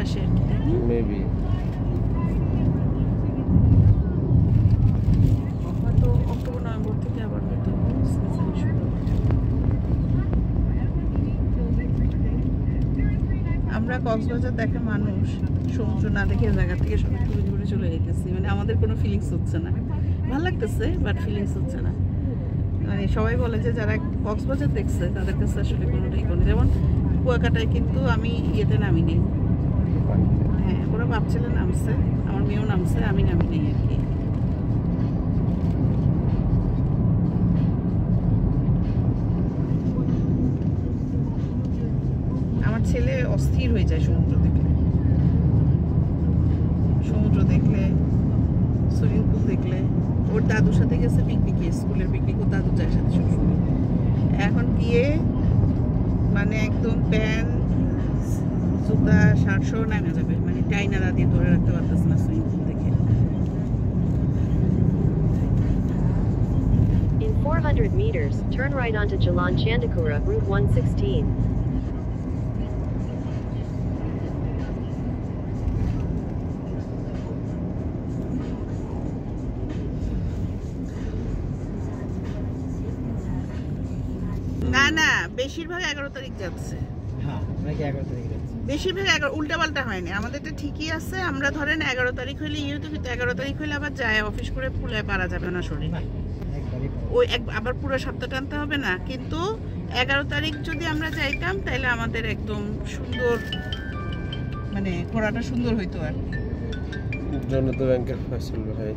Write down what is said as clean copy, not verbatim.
আসে আর কি, তাই না? মেবি হয়তো অক্টোবর নভেম্বর থেকে আবার হয়তো সিজন শুরু হবে। আমরা কক্সবাজার দেখা মানুষ সমুদ্র না দেখে জায়গা থেকে সবাই ঘুরে ঘুরে চলে যেতেছি, মানে আমাদের কোনো ফিলিংস হচ্ছে না, ভালো লাগতেছে বাট ফিলিংস হচ্ছে না। মানে সবাই বলে যে যারা কক্সবাজার দেখছে তাদের কাছে আসলে কোনোটাই কোনো, যেমন কুয়াকাটায় কিন্তু আমি ইয়েতে নামিনি। হ্যাঁ, ওরা ভাবছিল নামছে, আমার মেয়েও নামছে, আমি নামি নেই আর কি। আমার ছেলে অস্থির হয়ে যায় সমুদ্র দেখলে, সমুদ্র দেখলে, সুইমিং পুল দেখলে। ওর দাদুর সাথে গেছে পিকনিকে, স্কুলের পিকনিক, ওর দাদু যায় সাথে সবসময়। এখন গিয়ে মানে একদম প্যান্ট জুতা শার্ট সহ নামে যাবে, মানে টাইনারা দিয়ে ধরে রাখতে পারতেছে না সুইমিং পুল দেখে। In 400 meters, turn right onto Jalan Chandakura, Route 116. না না, বেশিরভাগ 11 তারিখ যাচ্ছে। হ্যাঁ, নাকি 11 তারিখ যাচ্ছে। বেশিরভাগ 11, উল্টাপাল্টা হয়নি, আমাদেরটা ঠিকই আছে। আমরা ধরেন 11 তারিখ হইলে ইউতো, কিন্তু 11 তারিখ হইলে আবার যায় অফিস করে পুলে পারা যাবে না শরীর, ওই আবার পুরো সপ্তাহ টানতে হবে না। কিন্তু 11 তারিখ যদি আমরা যাইতাম তাহলে আমাদের একদম সুন্দর, মানে ঘোরাটা সুন্দর হইতো আর কি। জনতা ব্যাংকের ফয়সাল ভাই